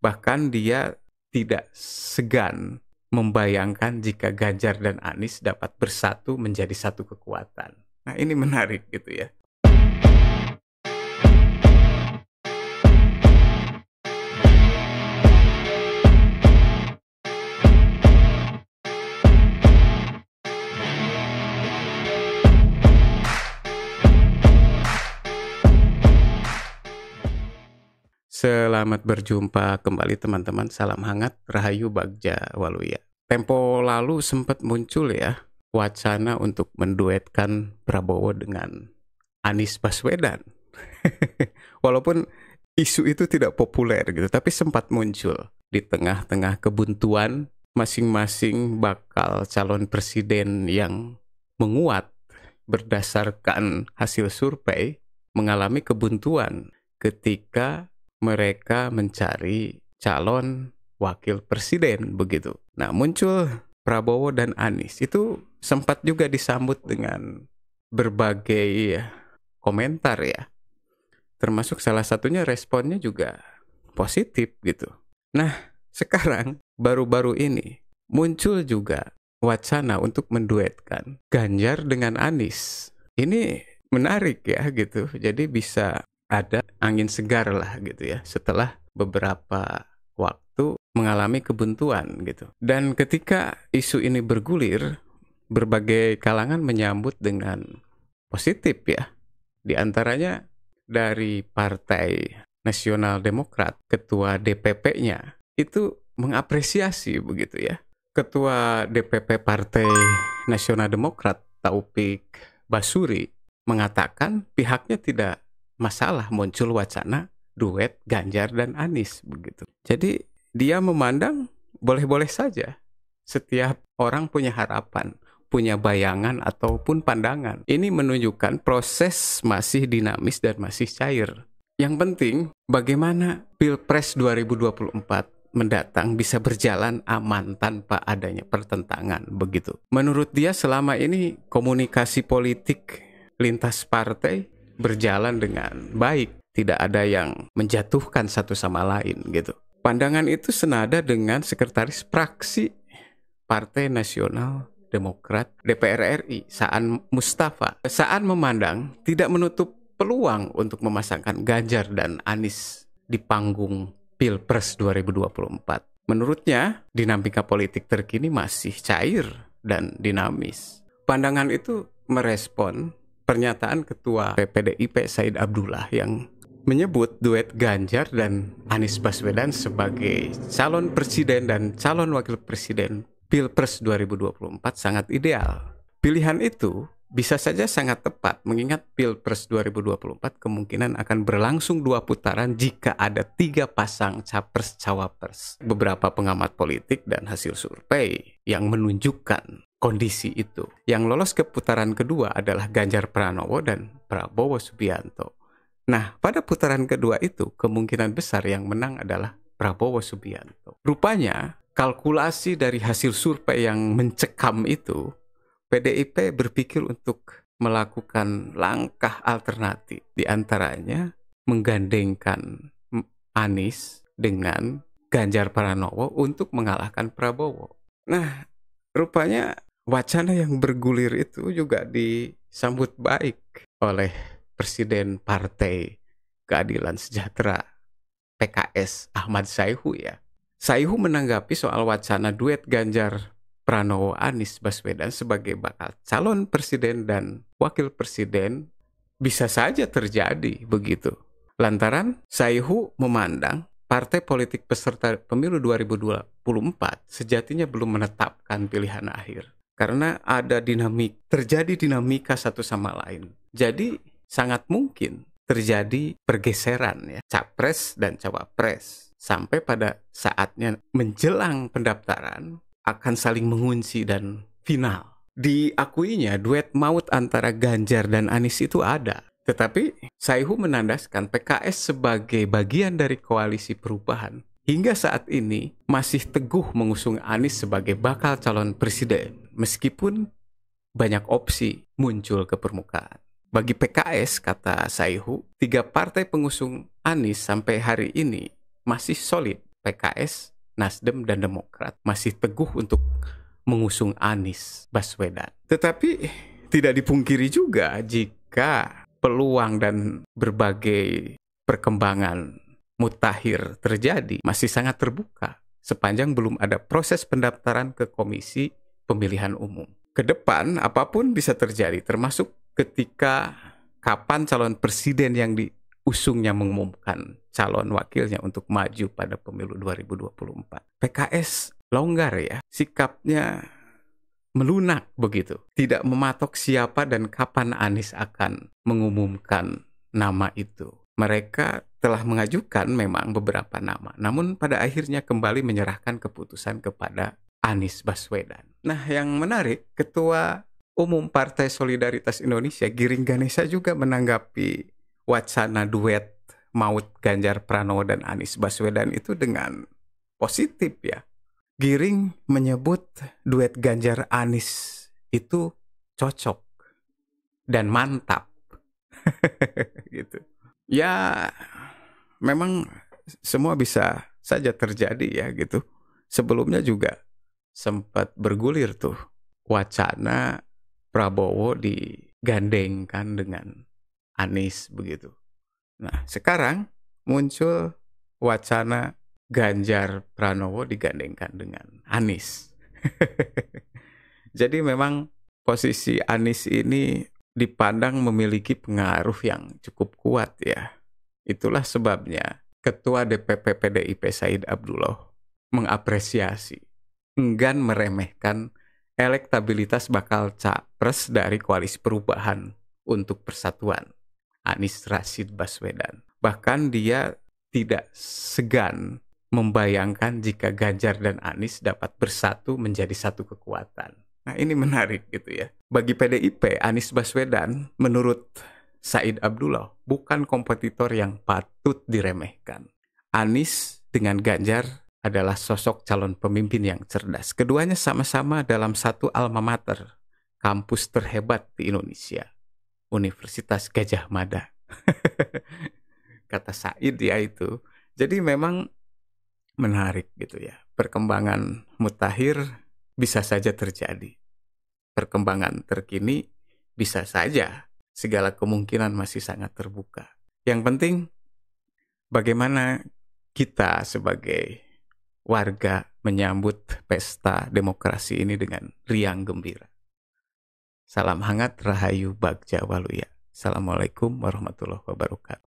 Bahkan dia tidak segan membayangkan jika Ganjar dan Anies dapat bersatu menjadi satu kekuatan. Nah, ini menarik gitu ya. Selamat berjumpa kembali teman-teman, salam hangat, Rahayu Bagja Waluya. Tempo lalu sempat muncul ya wacana untuk menduetkan Prabowo dengan Anies Baswedan. Walaupun isu itu tidak populer gitu, tapi sempat muncul di tengah-tengah kebuntuan masing-masing bakal calon presiden yang menguat berdasarkan hasil survei mengalami kebuntuan ketika mereka mencari calon wakil presiden begitu. Nah, muncul Prabowo dan Anies. Itu sempat juga disambut dengan berbagai komentar ya. Termasuk salah satunya responnya juga positif gitu. Nah, sekarang baru-baru ini muncul juga wacana untuk menduetkan Ganjar dengan Anies. Ini menarik ya gitu. Jadi bisa ada angin segar lah gitu ya setelah beberapa waktu mengalami kebuntuan gitu. Dan ketika isu ini bergulir, berbagai kalangan menyambut dengan positif ya. Di antaranya dari Partai Nasional Demokrat, ketua DPP-nya itu mengapresiasi begitu ya. Ketua DPP Partai Nasional Demokrat Taufik Basuri mengatakan pihaknya tidak masalah muncul wacana duet Ganjar dan Anies begitu. Jadi dia memandang boleh-boleh saja. Setiap orang punya harapan, punya bayangan ataupun pandangan. Ini menunjukkan proses masih dinamis dan masih cair. Yang penting bagaimana Pilpres 2024 mendatang bisa berjalan aman tanpa adanya pertentangan begitu. Menurut dia selama ini komunikasi politik lintas partai berjalan dengan baik, tidak ada yang menjatuhkan satu sama lain gitu. Pandangan itu senada dengan sekretaris fraksi Partai Nasional Demokrat DPR RI, Saan Mustafa. Saan memandang tidak menutup peluang untuk memasangkan Ganjar dan Anies di panggung Pilpres 2024. Menurutnya, dinamika politik terkini masih cair dan dinamis. Pandangan itu merespon pernyataan Ketua PDIP Said Abdullah yang menyebut duet Ganjar dan Anies Baswedan sebagai calon presiden dan calon wakil presiden Pilpres 2024 sangat ideal. Pilihan itu bisa saja sangat tepat mengingat Pilpres 2024 kemungkinan akan berlangsung 2 putaran jika ada 3 pasang capres-cawapres. Beberapa pengamat politik dan hasil survei yang menunjukkan kondisi itu. Yang lolos ke putaran kedua adalah Ganjar Pranowo dan Prabowo Subianto. Nah, pada putaran kedua itu kemungkinan besar yang menang adalah Prabowo Subianto. Rupanya, kalkulasi dari hasil survei yang mencekam itu, PDIP berpikir untuk melakukan langkah alternatif. Di antaranya menggandengkan Anies dengan Ganjar Pranowo untuk mengalahkan Prabowo. Nah, rupanya wacana yang bergulir itu juga disambut baik oleh Presiden Partai Keadilan Sejahtera PKS Ahmad Sayhu ya. Sayhu menanggapi soal wacana duet Ganjar Pranowo Anies Baswedan sebagai bakal calon presiden dan wakil presiden bisa saja terjadi begitu. Lantaran Sayhu memandang partai politik peserta pemilu 2024 sejatinya belum menetapkan pilihan akhir. Karena ada terjadi dinamika satu sama lain. Jadi sangat mungkin terjadi pergeseran ya, capres dan cawapres. Sampai pada saatnya menjelang pendaftaran akan saling mengunci dan final. Diakuinya duet maut antara Ganjar dan Anies itu ada. Tetapi Sayhu menandaskan PKS sebagai bagian dari koalisi perubahan hingga saat ini masih teguh mengusung Anies sebagai bakal calon presiden meskipun banyak opsi muncul ke permukaan. Bagi PKS, kata Sayhu, 3 partai pengusung Anies sampai hari ini masih solid. PKS, Nasdem, dan Demokrat masih teguh untuk mengusung Anies Baswedan. Tetapi tidak dipungkiri juga jika peluang dan berbagai perkembangan mutakhir terjadi masih sangat terbuka sepanjang belum ada proses pendaftaran ke Komisi Pemilihan Umum. Ke depan apapun bisa terjadi, termasuk ketika kapan calon presiden yang diusungnya mengumumkan calon wakilnya untuk maju pada pemilu 2024. PKS longgar ya, sikapnya melunak begitu. Tidak mematok siapa dan kapan Anies akan mengumumkan nama itu. Mereka telah mengajukan memang beberapa nama, namun pada akhirnya kembali menyerahkan keputusan kepada Anies Baswedan. Nah, yang menarik, Ketua Umum Partai Solidaritas Indonesia, Giring Ganesa, juga menanggapi wacana duet maut Ganjar Pranowo dan Anies Baswedan itu dengan positif ya. Giring menyebut duet Ganjar Anies itu cocok dan mantap. Gitu. Ya, memang semua bisa saja terjadi ya gitu. Sebelumnya juga sempat bergulir tuh wacana Prabowo digandengkan dengan Anies begitu. Nah, sekarang muncul wacana Ganjar Pranowo digandengkan dengan Anies. Jadi memang posisi Anies ini dipandang memiliki pengaruh yang cukup kuat ya. Itulah sebabnya Ketua DPP PDIP Said Abdullah mengapresiasi, enggan meremehkan elektabilitas bakal capres dari Koalisi Perubahan untuk Persatuan, Anies Rashid Baswedan. Bahkan dia tidak segan membayangkan jika Ganjar dan Anies dapat bersatu menjadi satu kekuatan. Nah, ini menarik gitu ya. Bagi PDIP, Anies Baswedan menurut Said Abdullah bukan kompetitor yang patut diremehkan. Anies dengan Ganjar adalah sosok calon pemimpin yang cerdas. Keduanya sama-sama dalam satu alma mater, kampus terhebat di Indonesia, Universitas Gadjah Mada. Kata Said ya itu. Jadi memang menarik gitu ya. Perkembangan mutakhir bisa saja terjadi. Perkembangan terkini bisa saja. Segala kemungkinan masih sangat terbuka. Yang penting bagaimana kita sebagai warga menyambut pesta demokrasi ini dengan riang gembira. Salam hangat, Rahayu Bagja Waluya. Assalamualaikum warahmatullahi wabarakatuh.